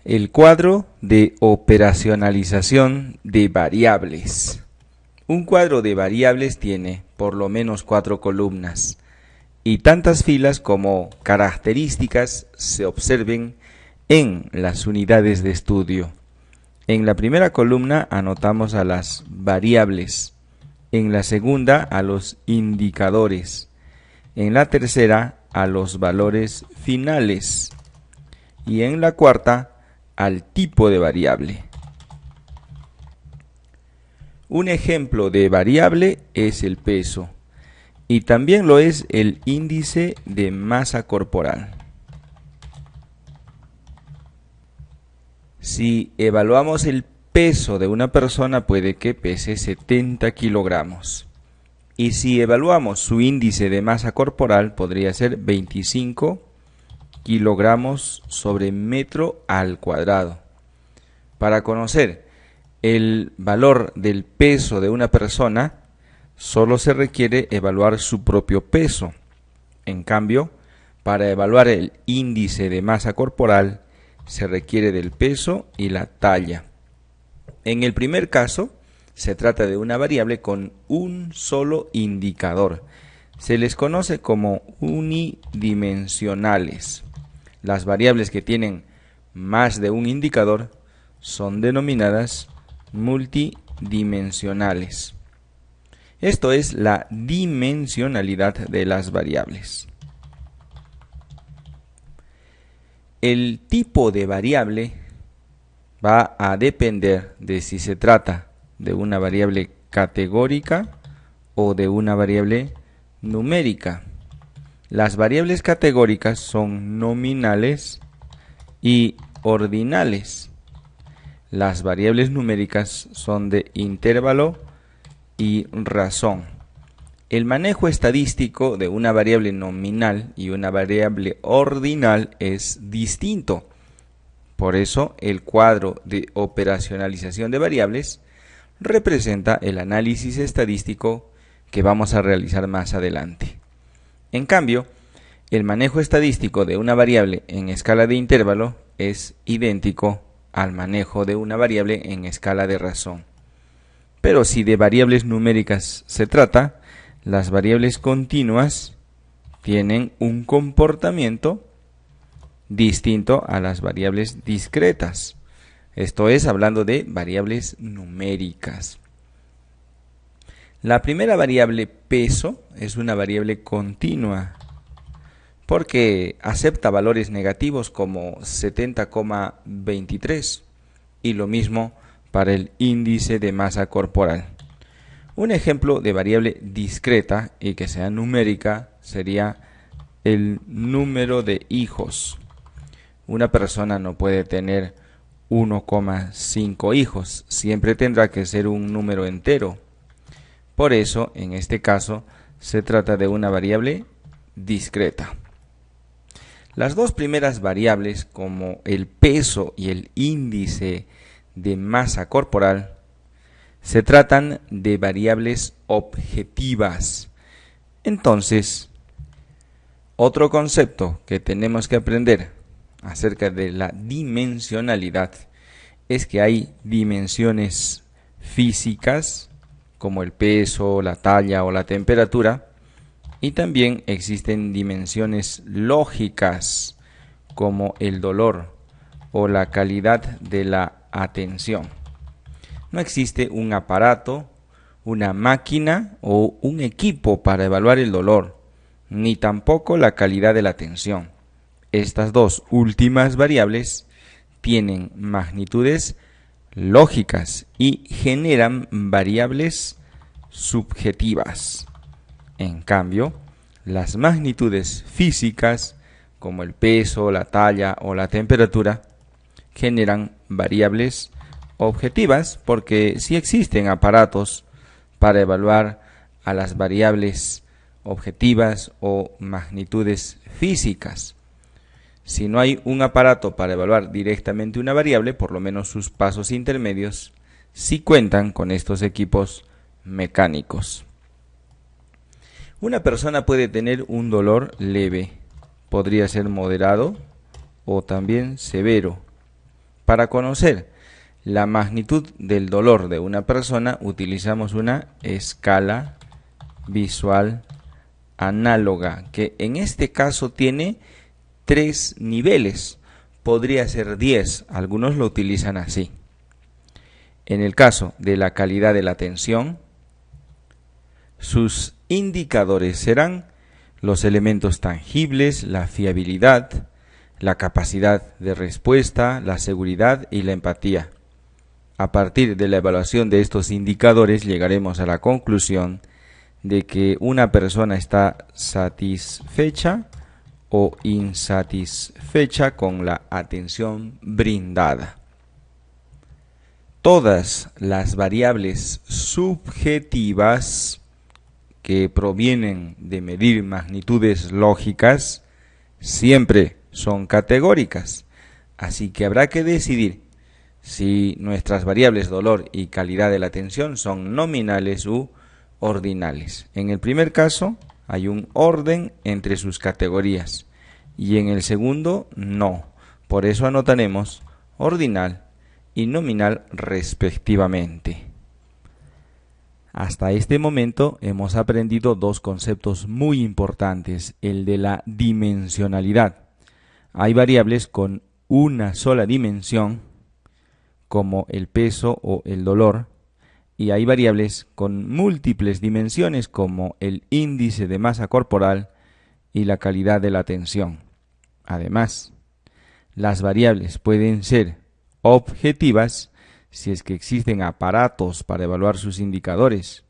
El cuadro de operacionalización de variables. Un cuadro de variables tiene por lo menos 4 columnas y tantas filas como características se observen en las unidades de estudio. En la primera columna anotamos a las variables, en la segunda a los indicadores, en la tercera a los valores finales y en la cuarta al tipo de variable. Un ejemplo de variable es el peso y también lo es el índice de masa corporal. Si evaluamos el peso de una persona, puede que pese 70 kilogramos. Y si evaluamos su índice de masa corporal, podría ser 25 kilogramos sobre metro al cuadrado. Para conocer el valor del peso de una persona, solo se requiere evaluar su propio peso. En cambio, para evaluar el índice de masa corporal, se requiere del peso y la talla. En el primer caso, se trata de una variable con un solo indicador. Se les conoce como unidimensionales. Las variables que tienen más de un indicador son denominadas multidimensionales. Esto es la dimensionalidad de las variables. El tipo de variable va a depender de si se trata de una variable categórica o de una variable numérica. Las variables categóricas son nominales y ordinales. Las variables numéricas son de intervalo y razón. El manejo estadístico de una variable nominal y una variable ordinal es distinto. Por eso, el cuadro de operacionalización de variables representa el análisis estadístico que vamos a realizar más adelante. En cambio, el manejo estadístico de una variable en escala de intervalo es idéntico al manejo de una variable en escala de razón. Pero si de variables numéricas se trata, las variables continuas tienen un comportamiento distinto a las variables discretas. Esto es, hablando de variables numéricas. La primera variable peso es una variable continua porque acepta valores negativos como 70,23 y lo mismo para el índice de masa corporal. Un ejemplo de variable discreta y que sea numérica sería el número de hijos. Una persona no puede tener 1,5 hijos, siempre tendrá que ser un número entero. Por eso, en este caso, se trata de una variable discreta. Las dos primeras variables, como el peso y el índice de masa corporal, se tratan de variables objetivas. Entonces, otro concepto que tenemos que aprender acerca de la dimensionalidad es que hay dimensiones físicas, como el peso, la talla o la temperatura, y también existen dimensiones lógicas, como el dolor o la calidad de la atención. No existe un aparato, una máquina o un equipo para evaluar el dolor, ni tampoco la calidad de la atención. Estas dos últimas variables tienen magnitudes lógicas y generan variables subjetivas. En cambio, las magnitudes físicas, como el peso, la talla o la temperatura, generan variables objetivas porque sí existen aparatos para evaluar a las variables objetivas o magnitudes físicas. Si no hay un aparato para evaluar directamente una variable, por lo menos sus pasos intermedios sí cuentan con estos equipos mecánicos. Una persona puede tener un dolor leve, podría ser moderado o también severo. Para conocer la magnitud del dolor de una persona utilizamos una escala visual análoga, que en este caso tiene 3 niveles, podría ser 10, algunos lo utilizan así. En el caso de la calidad de la atención, sus indicadores serán los elementos tangibles, la fiabilidad, la capacidad de respuesta, la seguridad y la empatía. A partir de la evaluación de estos indicadores llegaremos a la conclusión de que una persona está satisfecha o insatisfecha con la atención brindada. Todas las variables subjetivas que provienen de medir magnitudes lógicas siempre son categóricas, así que habrá que decidir si nuestras variables dolor y calidad de la atención son nominales u ordinales. En el primer caso hay un orden entre sus categorías y en el segundo no. Por eso anotaremos ordinal y nominal respectivamente. Hasta este momento hemos aprendido 2 conceptos muy importantes, el de la dimensionalidad. Hay variables con una sola dimensión, como el peso o el dolor, y hay variables con múltiples dimensiones, como el índice de masa corporal y la calidad de la atención. Además, las variables pueden ser objetivas si es que existen aparatos para evaluar sus indicadores,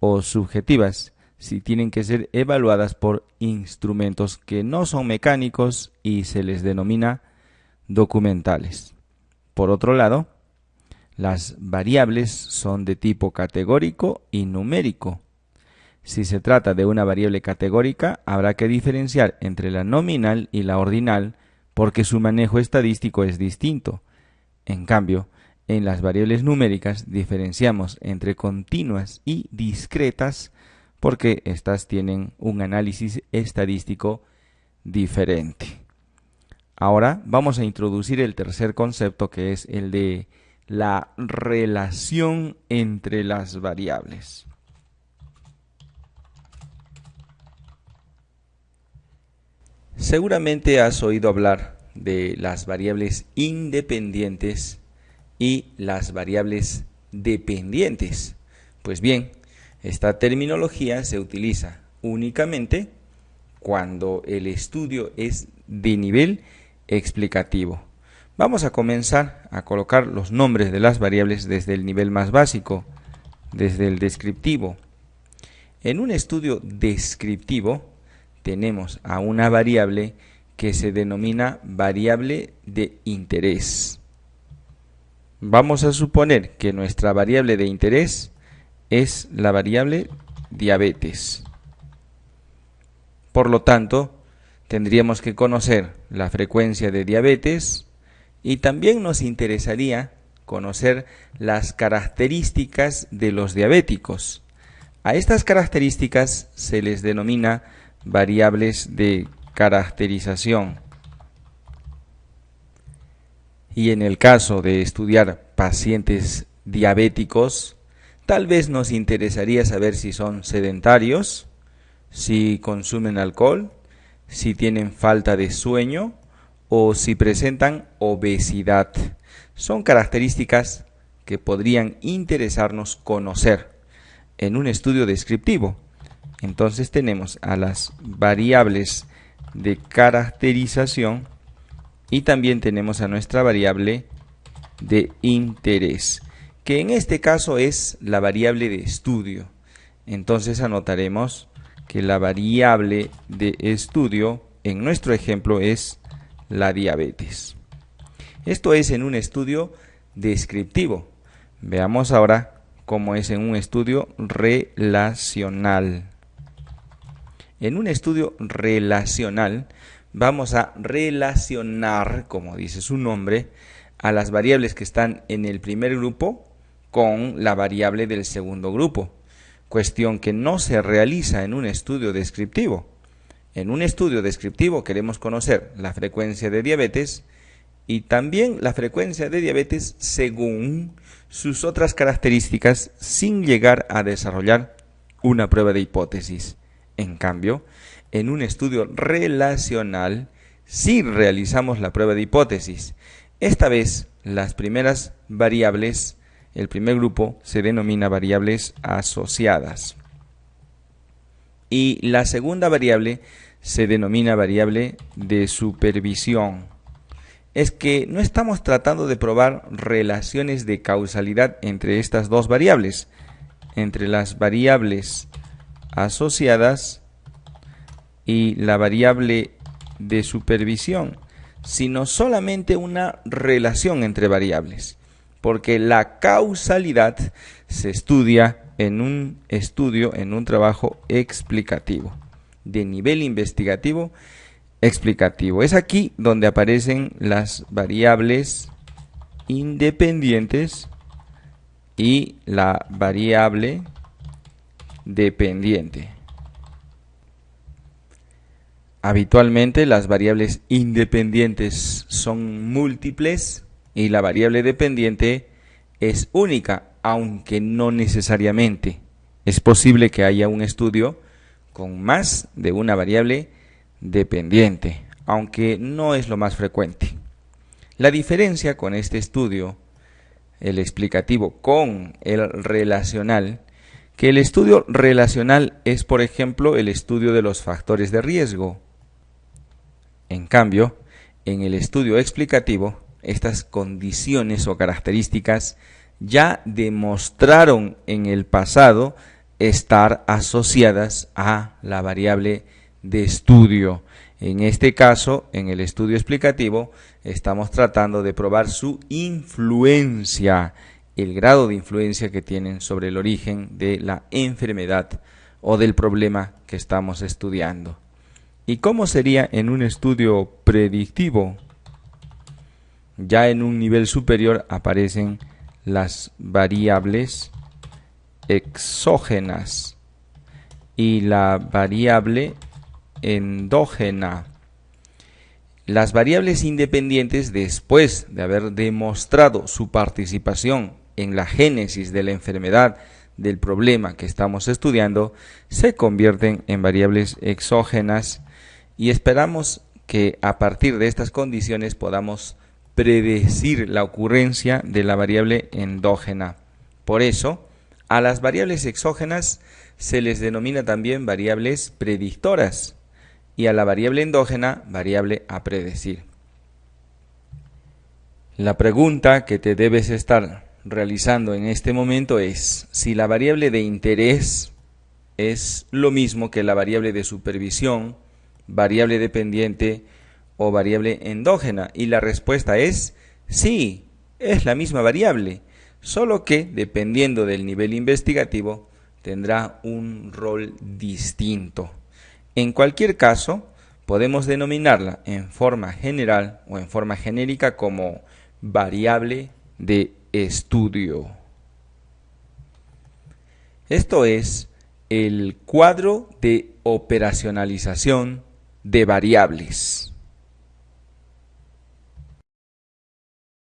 o subjetivas si tienen que ser evaluadas por instrumentos que no son mecánicos y se les denomina documentales. Por otro lado, las variables son de tipo categórico y numérico. Si se trata de una variable categórica, habrá que diferenciar entre la nominal y la ordinal porque su manejo estadístico es distinto. En cambio, en las variables numéricas diferenciamos entre continuas y discretas porque éstas tienen un análisis estadístico diferente. Ahora vamos a introducir el tercer concepto, que es el de la relación entre las variables. Seguramente has oído hablar de las variables independientes y las variables dependientes. Pues bien, esta terminología se utiliza únicamente cuando el estudio es de nivel explicativo. Vamos a comenzar a colocar los nombres de las variables desde el nivel más básico, desde el descriptivo. En un estudio descriptivo tenemos a una variable que se denomina variable de interés. Vamos a suponer que nuestra variable de interés es la variable diabetes. Por lo tanto, tendríamos que conocer la frecuencia de diabetes y también nos interesaría conocer las características de los diabéticos. A estas características se les denomina variables de caracterización. Y en el caso de estudiar pacientes diabéticos, tal vez nos interesaría saber si son sedentarios, si consumen alcohol, si tienen falta de sueño o si presentan obesidad. Son características que podrían interesarnos conocer en un estudio descriptivo. Entonces tenemos a las variables de caracterización y también tenemos a nuestra variable de interés, que en este caso es la variable de estudio. Entonces anotaremos que la variable de estudio en nuestro ejemplo es la diabetes. Esto es en un estudio descriptivo. Veamos ahora cómo es en un estudio relacional. En un estudio relacional vamos a relacionar, como dice su nombre, a las variables que están en el primer grupo con la variable del segundo grupo, cuestión que no se realiza en un estudio descriptivo. En un estudio descriptivo queremos conocer la frecuencia de diabetes y también la frecuencia de diabetes según sus otras características sin llegar a desarrollar una prueba de hipótesis. En cambio, en un estudio relacional sí realizamos la prueba de hipótesis. Esta vez las primeras variables, el primer grupo se denomina variables asociadas y la segunda variable se denomina variable de supervisión. Es que no estamos tratando de probar relaciones de causalidad entre estas dos variables, entre las variables asociadas y la variable de supervisión, sino solamente una relación entre variables, porque la causalidad se estudia en un trabajo explicativo, de nivel investigativo explicativo. Es aquí donde aparecen las variables independientes y la variable dependiente. Habitualmente las variables independientes son múltiples y la variable dependiente es única, aunque no necesariamente. Es posible que haya un estudio con más de una variable dependiente, aunque no es lo más frecuente. La diferencia con este estudio, el explicativo con el relacional, que el estudio relacional es, por ejemplo, el estudio de los factores de riesgo. En cambio, en el estudio explicativo, estas condiciones o características ya demostraron en el pasado estar asociadas a la variable de estudio. En este caso, en el estudio explicativo, estamos tratando de probar su influencia, el grado de influencia que tienen sobre el origen de la enfermedad o del problema que estamos estudiando. ¿Y cómo sería en un estudio predictivo? Ya en un nivel superior aparecen las variables exógenas y la variable endógena. Las variables independientes, después de haber demostrado su participación en la génesis de la enfermedad, del problema que estamos estudiando, se convierten en variables exógenas y esperamos que a partir de estas condiciones podamos predecir la ocurrencia de la variable endógena. Por eso, a las variables exógenas se les denomina también variables predictoras y a la variable endógena variable a predecir. La pregunta que te debes estar realizando en este momento es si la variable de interés es lo mismo que la variable de supervisión, variable dependiente o variable endógena, y la respuesta es sí, es la misma variable, solo que dependiendo del nivel investigativo tendrá un rol distinto. En cualquier caso, podemos denominarla en forma general o en forma genérica como variable de estudio. Esto es el cuadro de operacionalización de variables.